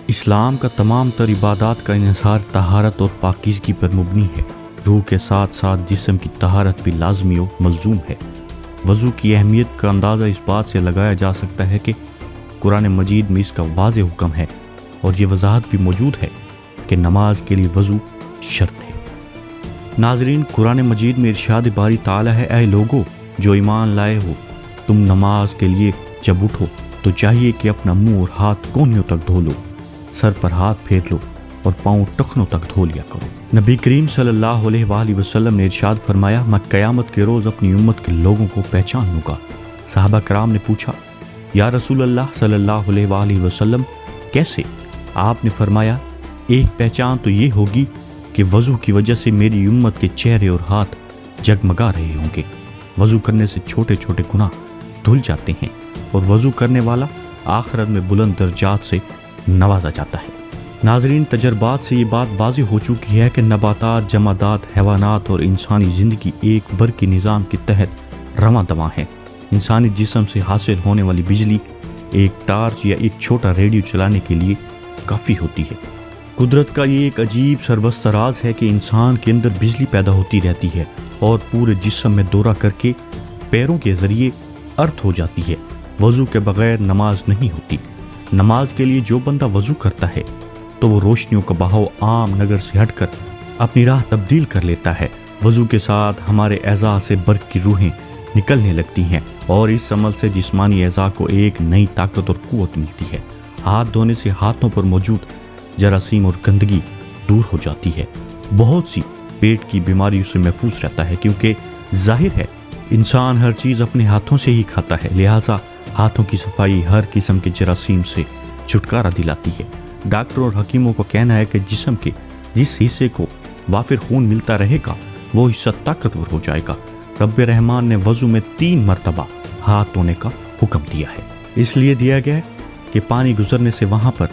اسلام کا تمام تر عبادات کا انحصار طہارت اور پاکیزگی پر مبنی ہے۔ روح کے ساتھ ساتھ جسم کی طہارت بھی لازمی و ملزوم ہے۔ وضو کی اہمیت کا اندازہ اس بات سے لگایا جا سکتا ہے کہ قرآن مجید میں اس کا واضح حکم ہے، اور یہ وضاحت بھی موجود ہے کہ نماز کے لیے وضو شرط ہے۔ ناظرین، قرآن مجید میں ارشاد باری تعالیٰ ہے، اے لوگو جو ایمان لائے ہو، تم نماز کے لیے جب اٹھو تو چاہیے کہ اپنا منہ اور ہاتھ کونیوں تک دھو لو، سر پر ہاتھ پھیر لو اور پاؤں ٹخنوں تک دھو لیا کرو۔ نبی کریم صلی اللہ علیہ وآلہ وسلم نے ارشاد فرمایا، میں قیامت کے روز اپنی امت کے لوگوں کو پہچان لوں گا۔ صحابہ کرام نے پوچھا، یا رسول اللہ صلی اللہ علیہ وآلہ وسلم کیسے؟ آپ نے فرمایا، ایک پہچان تو یہ ہوگی کہ وضو کی وجہ سے میری امت کے چہرے اور ہاتھ جگمگا رہے ہوں گے۔ وضو کرنے سے چھوٹے چھوٹے گناہ دھل جاتے ہیں اور وضو کرنے والا آخرت میں بلند درجات سے نوازا جاتا ہے۔ ناظرین، تجربات سے یہ بات واضح ہو چکی ہے کہ نباتات، جمادات، حیوانات اور انسانی زندگی ایک برقی نظام کے تحت رواں دواں ہیں۔ انسانی جسم سے حاصل ہونے والی بجلی ایک ٹارچ یا ایک چھوٹا ریڈیو چلانے کے لیے کافی ہوتی ہے۔ قدرت کا یہ ایک عجیب سربستہ راز ہے کہ انسان کے اندر بجلی پیدا ہوتی رہتی ہے اور پورے جسم میں دورہ کر کے پیروں کے ذریعے ارتھ ہو جاتی ہے۔ وضو کے بغیر نماز نہیں ہوتی۔ نماز کے لیے جو بندہ وضو کرتا ہے تو وہ روشنیوں کا بہاؤ عام نگر سے ہٹ کر اپنی راہ تبدیل کر لیتا ہے۔ وضو کے ساتھ ہمارے اعضاء سے برق کی روحیں نکلنے لگتی ہیں اور اس عمل سے جسمانی اعضاء کو ایک نئی طاقت اور قوت ملتی ہے۔ ہاتھ دھونے سے ہاتھوں پر موجود جراثیم اور گندگی دور ہو جاتی ہے۔ بہت سی پیٹ کی بیماریوں سے محفوظ رہتا ہے، کیونکہ ظاہر ہے انسان ہر چیز اپنے ہاتھوں سے ہی کھاتا ہے، لہٰذا ہاتھوں کی صفائی ہر قسم کے جراثیم سے چھٹکارا دلاتی ہے۔ ڈاکٹر اور حکیموں کا کہنا ہے کہ جسم کے جس حصے کو وافر خون ملتا رہے گا وہ حصہ طاقتور ہو جائے گا۔ رب رحمان نے وضو میں 3 مرتبہ ہاتھ دھونے کا حکم دیا ہے۔ اس لیے دیا گیا ہے کہ پانی گزرنے سے وہاں پر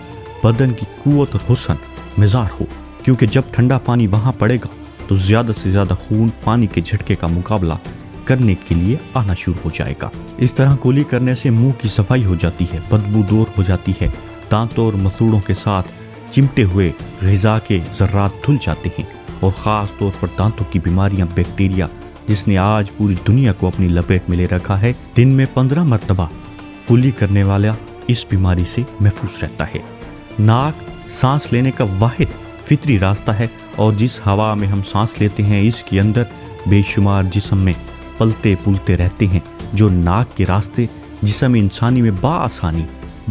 بدن کی قوت اور حسن مزار ہو، کیونکہ جب ٹھنڈا پانی وہاں پڑے گا تو زیادہ سے زیادہ خون پانی کے جھٹکے کا مقابلہ کرنے کے لیے آنا شروع ہو جائے گا۔ اس طرح کولی کرنے سے منہ کی صفائی ہو جاتی ہے، بدبو دور ہو جاتی ہے، دانتوں اور مسوڑوں کے ساتھ چمٹے ہوئے غذا کے ذرات دھل جاتے ہیں، اور خاص طور پر دانتوں کی بیماریاں، بیکٹیریا جس نے آج پوری دنیا کو اپنی لپیٹ میں لے رکھا ہے، دن میں 15 مرتبہ کولی کرنے والا اس بیماری سے محفوظ رہتا ہے۔ ناک سانس لینے کا واحد فطری راستہ ہے، اور جس ہوا میں ہم سانس لیتے ہیں اس کے اندر بے شمار جسم میں پلتے پلتے رہتے ہیں، جو ناک کے راستے جسم انسانی میں بآسانی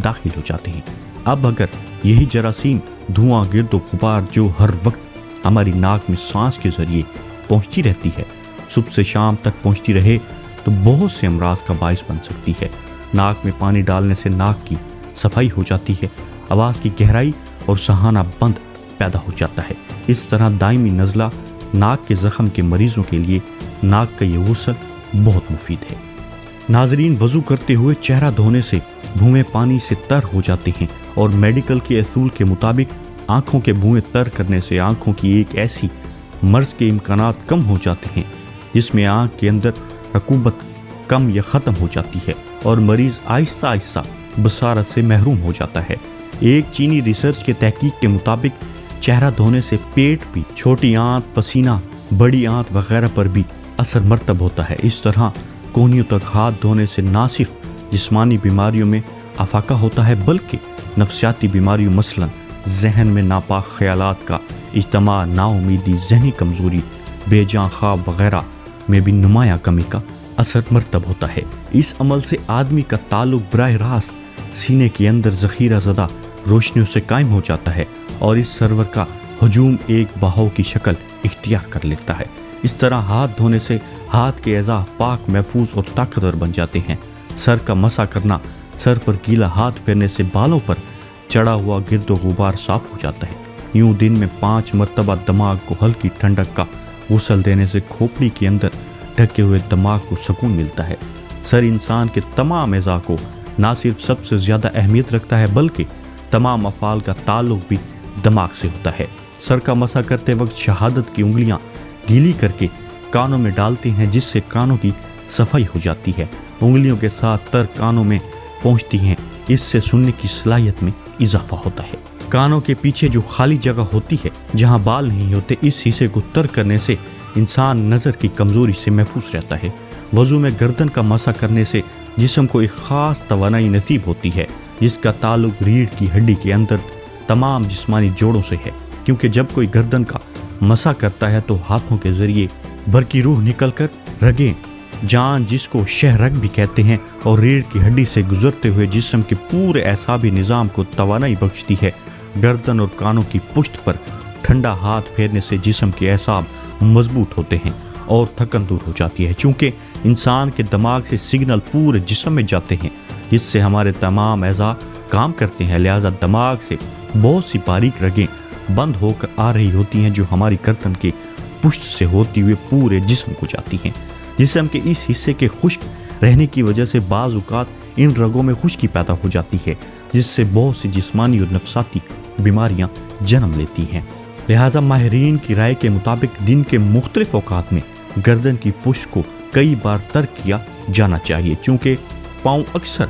داخل ہو جاتے ہیں۔ اب اگر یہی جراثیم، دھواں، گرد و غبار جو ہر وقت ہماری ناک میں سانس کے ذریعے پہنچتی رہتی ہے، صبح سے شام تک پہنچتی رہے تو بہت سے امراض کا باعث بن سکتی ہے۔ ناک میں پانی ڈالنے سے ناک کی صفائی ہو جاتی ہے، آواز کی گہرائی اور سہانا بند پیدا ہو جاتا ہے۔ اس طرح دائمی نزلہ ناک کے زخم کے مریضوں کے لیے ناک کا یہ غسل بہت مفید ہے۔ ناظرین، وضو کرتے ہوئے چہرہ دھونے سے بھویں پانی سے تر ہو جاتے ہیں، اور میڈیکل کے اصول کے مطابق آنکھوں کے بھویں تر کرنے سے آنکھوں کی ایک ایسی مرض کے امکانات کم ہو جاتے ہیں جس میں آنکھ کے اندر رطوبت کم یا ختم ہو جاتی ہے اور مریض آہستہ آہستہ بصارت سے محروم ہو جاتا ہے۔ ایک چینی ریسرچ کے تحقیق کے مطابق چہرہ دھونے سے پیٹ بھی، چھوٹی آنت، پسینہ، بڑی آنت وغیرہ پر بھی اثر مرتب ہوتا ہے۔ اس طرح کونیوں تک ہاتھ دھونے سے نہ صرف جسمانی بیماریوں میں افاقہ ہوتا ہے بلکہ نفسیاتی بیماریوں، مثلا ذہن میں ناپاک خیالات کا اجتماع، نا امیدی، ذہنی کمزوری، بے جان خواب وغیرہ میں بھی نمایاں کمی کا اثر مرتب ہوتا ہے۔ اس عمل سے آدمی کا تعلق براہ راست سینے کے اندر ذخیرہ زدہ روشنیوں سے قائم ہو جاتا ہے، اور اس سرور کا ہجوم ایک بہاؤ کی شکل اختیار کر لیتا ہے۔ اس طرح ہاتھ دھونے سے ہاتھ کے اعضاء پاک، محفوظ اور طاقتور بن جاتے ہیں۔ سر کا مسح کرنا، سر پر گیلا ہاتھ پھیرنے سے بالوں پر چڑھا ہوا گرد و غبار صاف ہو جاتا ہے۔ یوں دن میں 5 مرتبہ دماغ کو ہلکی ٹھنڈک کا غسل دینے سے کھوپڑی کے اندر ڈھکے ہوئے دماغ کو سکون ملتا ہے۔ سر انسان کے تمام اعضاء کو نہ صرف سب سے زیادہ اہمیت رکھتا ہے بلکہ تمام افعال کا تعلق بھی دماغ سے ہوتا ہے۔ سر کا مسح کرتے وقت شہادت کی انگلیاں گیلی کر کے کانوں میں ڈالتے ہیں، جس سے کانوں کی صفائی ہو جاتی ہے۔ انگلیوں کے ساتھ تر کانوں میں پہنچتی ہیں، اس سے سننے کی صلاحیت میں اضافہ ہوتا ہے۔ کانوں کے پیچھے جو خالی جگہ ہوتی ہے جہاں بال نہیں ہوتے، اس حصے کو ترک کرنے سے انسان نظر کی کمزوری سے محفوظ رہتا ہے۔ وضو میں گردن کا مسح کرنے سے جسم کو ایک خاص توانائی نصیب ہوتی ہے جس کا تعلق ریڑھ کی ہڈی کے اندر تمام جسمانی جوڑوں سے ہے، کیونکہ جب کوئی گردن کا مسح کرتا ہے تو ہاتھوں کے ذریعے برقی روح نکل کر رگیں، جان جس کو شہ رگ بھی کہتے ہیں، اور ریڑھ کی ہڈی سے گزرتے ہوئے جسم کے پورے اعصابی نظام کو توانائی بخشتی ہے۔ گردن اور کانوں کی پشت پر ٹھنڈا ہاتھ پھیرنے سے جسم کے اعصاب مضبوط ہوتے ہیں اور تھکن دور ہو جاتی ہے، چونکہ انسان کے دماغ سے سگنل پورے جسم میں جاتے ہیں جس سے ہمارے تمام اعضاء کام کرتے ہیں، لہٰذا دماغ سے بہت سی باریک رگیں بند ہو کر آ رہی ہوتی ہیں جو ہماری گردن کے پشت سے ہوتی ہوئے پورے جسم کو جاتی ہیں۔ جسم کے اس حصے کے خشک رہنے کی وجہ سے بعض اوقات ان رگوں میں خشکی پیدا ہو جاتی ہے جس سے بہت سی جسمانی اور نفسیاتی بیماریاں جنم لیتی ہیں۔ لہٰذا ماہرین کی رائے کے مطابق دن کے مختلف اوقات میں گردن کی پشت کو کئی بار ترک کیا جانا چاہیے، چونکہ پاؤں اکثر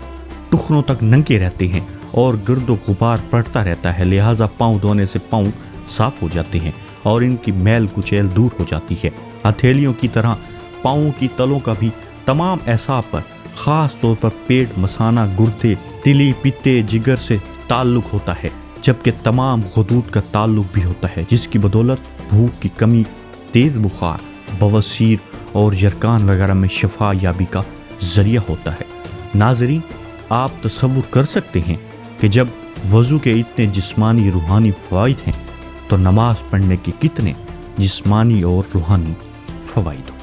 ٹخنوں تک ننگے رہتے ہیں اور گرد و غبار پڑتا رہتا ہے، لہٰذا پاؤں دھونے سے پاؤں صاف ہو جاتے ہیں اور ان کی میل کچیل دور ہو جاتی ہے۔ ہتھیلیوں کی طرح پاؤں کی تلوں کا بھی تمام اعصاب پر، خاص طور پر پیٹ، مثانہ، گردے، تلی، پتے، جگر سے تعلق ہوتا ہے، جبکہ تمام غدود کا تعلق بھی ہوتا ہے، جس کی بدولت بھوک کی کمی، تیز بخار، بواسیر اور یرقان وغیرہ میں شفا یابی کا ذریعہ ہوتا ہے۔ ناظرین، آپ تصور کر سکتے ہیں کہ جب وضو کے اتنے جسمانی روحانی فوائد ہیں تو نماز پڑھنے کے کتنے جسمانی اور روحانی فوائد ہوں۔